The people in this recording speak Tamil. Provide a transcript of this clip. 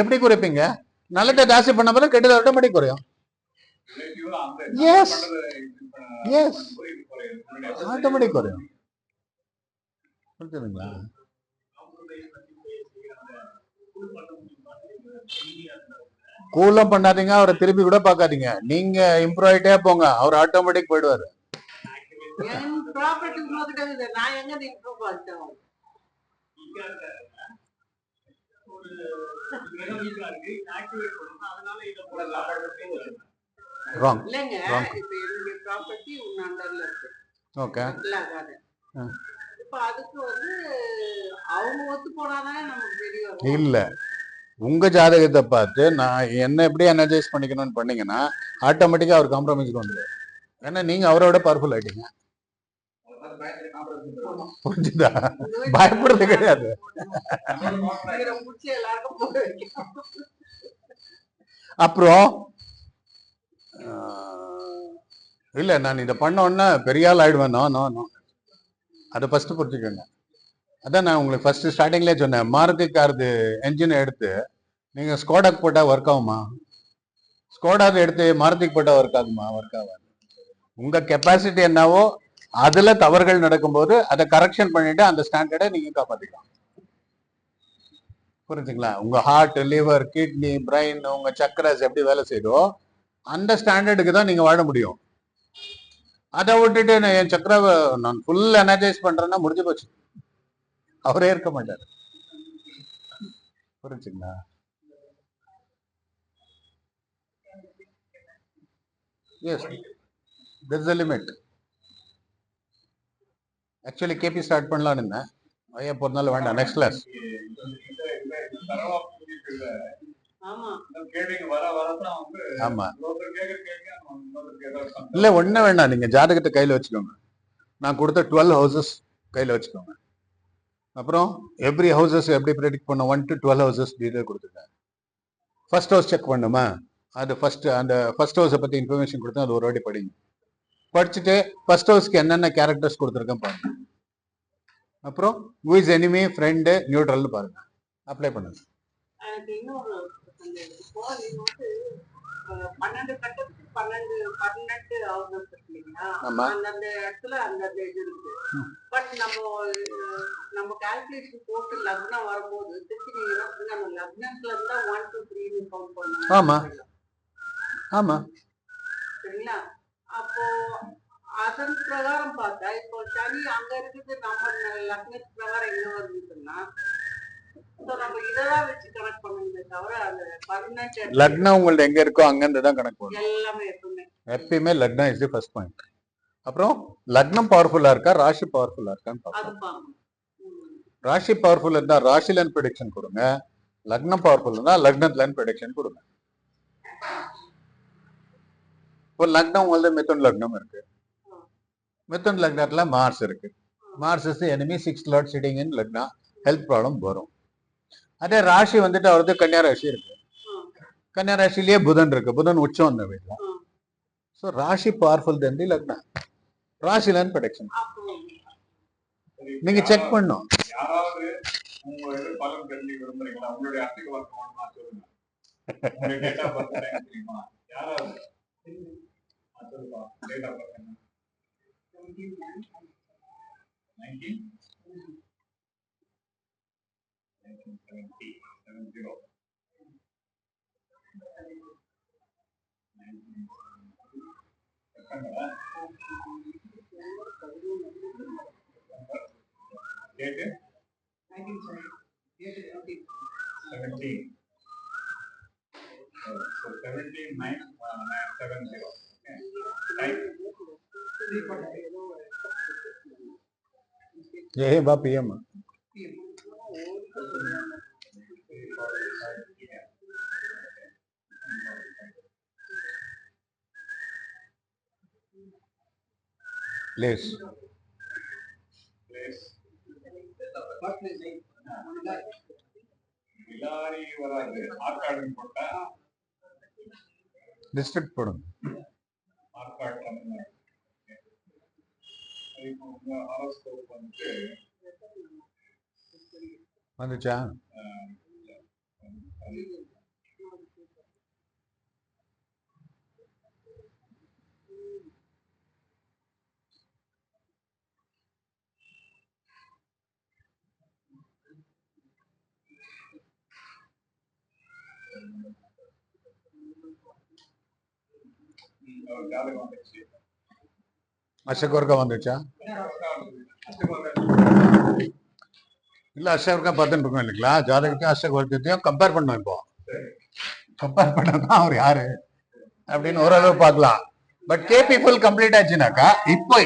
எப்படி குறைப்பீங்க? நல்லதை ஜாஸ்தி பண்ண பிறகு கெட்டது ஆட்டோமேட்டிக் குறையும். எஸ் எஸ் ஆட்டோமேட்டிக் குறையும். புரிஞ்சுதுங்களா? கூலம் பண்ணாதீங்க, அவரை திருப்பி கூட பார்க்காதீங்க. நீங்க இம்ப்ரூவ் ஆயிட்டே போங்க, அவர் ஆட்டோமேட்டிக் போயிடுவாரு. Wrong wrong. ஓகே. இல்ல, உங்க ஜாதகத்தை பார்த்து நான் என்ன எப்படி எனர்ஜைஸ் பண்ணிக்கணும்னு பண்ணீங்கன்னா ஆட்டோமேட்டிக்கா அவர் காம்ப்ரமைஸ்க்கு வந்துடுவார். ஏன்னா நீங்க அவரோட பவர்ஃபுல் ஆயிட்டீங்க. புரிஞ்சுதா? பயப்படுறது கிடையாது. அப்புறம் இல்ல, நான் இதை பண்ண உடனே பெரிய ஆள் ஆயிடுவேன். அதை ஃபர்ஸ்ட் புரிஞ்சுக்கோங்க. அதான் நான் உங்களுக்கு ஃபர்ஸ்ட் ஸ்டார்டிங்லேயே சொன்னேன், மாருதி கார்து என்ஜினை எடுத்து நீங்க ஸ்கோடாக்கு போட்டா ஒர்க் ஆகுமா? ஸ்கோடாக்கு எடுத்து மாருதிக்கு போட்டா ஒர்க் ஆகுமா? ஒர்க் ஆகாது. உங்க கெப்பாசிட்டி என்னவோ அதுல தவறுகள் நடக்கும்போது அதை கரெக்ஷன் பண்ணிட்டு அந்த ஸ்டாண்டர்டை நீங்க காப்பாத்திக்கலாம். புரிஞ்சுங்களா? உங்க ஹார்ட், லிவர், கிட்னி, பிரெயின், உங்க சக்கரஸ் எப்படி வேலை செய்தோ அந்த ஸ்டாண்டர்டுக்கு தான் நீங்க வாழ முடியும். அதை விட்டுட்டு என் சக்கராவை நான் ஃபுல் எனர்ஜைஸ் பண்றேன்னா முடிஞ்சு போச்சு, அவரே இருக்க மாட்டார். புரிஞ்சுங்களா? Yes, there's a limit. Actually கேபி ஸ்டார்ட் பண்ணலான்னு இருந்தேன். ஐயா போறதுனால வேண்டாம், நெக்ஸ்ட் கிளாஸ். ஆமா, இல்ல ஒண்ணு வேண்டாம், நீங்க ஜாதகத்தை கையில வச்சுக்கோங்க. நான் கொடுத்த 12 ஹவுசஸ் கையில வச்சுக்கோங்க. அப்புறம் எவ்ரி ஹவுசஸ் எப்படி ப்ரெடிக்ட் பண்ண 1 to 12 ஹவுசஸ் டீடைல் கொடுத்துருக்கேன். ஃபர்ஸ்ட் ஹவுஸ் செக் பண்ணுமா, அது ஃபர்ஸ்ட் அந்த ஃபர்ஸ்ட் ஹவுஸை பத்தி இன்ஃபர்மேஷன் கொடுத்தா அது ஒரு வாட்டி படிங்க. படிச்சுட்டு ஃபர்ஸ்ட் ஹவுஸ்க்கு என்னென்ன கேரக்டர்ஸ் கொடுத்துருக்கேன் பாருங்க. அப்புறம் who is enemy, friend, neutral பாருங்க, அப்ளை பண்ணுங்க. ஆமா ஆமா. அப்போ அதன் பிரகாரம் பார்த்தா இப்போ சனி அங்க இருக்குது, நம்ம லக்னத்து பிரகாரம் எங்க வருதுன்னா லக்னம் உங்கள்ட்ட எங்க இருக்கோ அங்கிருந்து தான் கணக்கு வரும். எப்பயுமே லக்னம் இஸ் தி ஃபர்ஸ்ட் பாயிண்ட். அப்புறம் லக்னம் பவர்ஃபுல்லா இருக்கா, ராசி பவர்ஃபுல்லா இருக்கான்னு பார்க்கணும். ராசி பவர்ஃபுல் இருந்தா ராசில ப்ரெடிக்ஷன் கொடுங்க, லக்னம் பவர்ஃபுல் இருந்தா லக்னத்துல ப்ரெடிக்ஷன் கொடுங்க. இப்போ லக்னம் உங்களது மிதுன் லக்னம் இருக்கு, மிதுன் லக்னத்துல மார்ஸ் இருக்கு. Mars is enemy, 6th lord sitting in lagna, health problem வரும். அதே ராசி வந்துட்டு அவரது கன்னியா ராசி இருக்கு, கன்னியா ராசிலேயே புதன் இருக்கு, புதன் உச்சம் அந்த வீட்டுல. ஸோ ராசி பவர்ஃபுல் தென் தி லக்னா, ராசில ப்ரெடிக்ஷன் நீங்க செக் பண்ணும். यही बा पीएम प्लेस डिस्ट्रिक्ट पड़ो வந்துச்சா? அஷ்டகோர்க்கா வந்துச்சா? இல்ல அஷ்டகோர்க்கா பார்த்துட்டு இருக்கோம் இல்லைங்களா? ஜாதகத்தையும் அஷ்டகோர்க்கத்தையும் கம்பேர் பண்ணோம். இப்போ கம்பேர் பண்ணதான் அவர் யாரு அப்படின்னு ஓரளவு பார்க்கலாம். பட் கேபி ஃபுல் கம்ப்ளீட் ஆச்சுனாக்கா இப்போ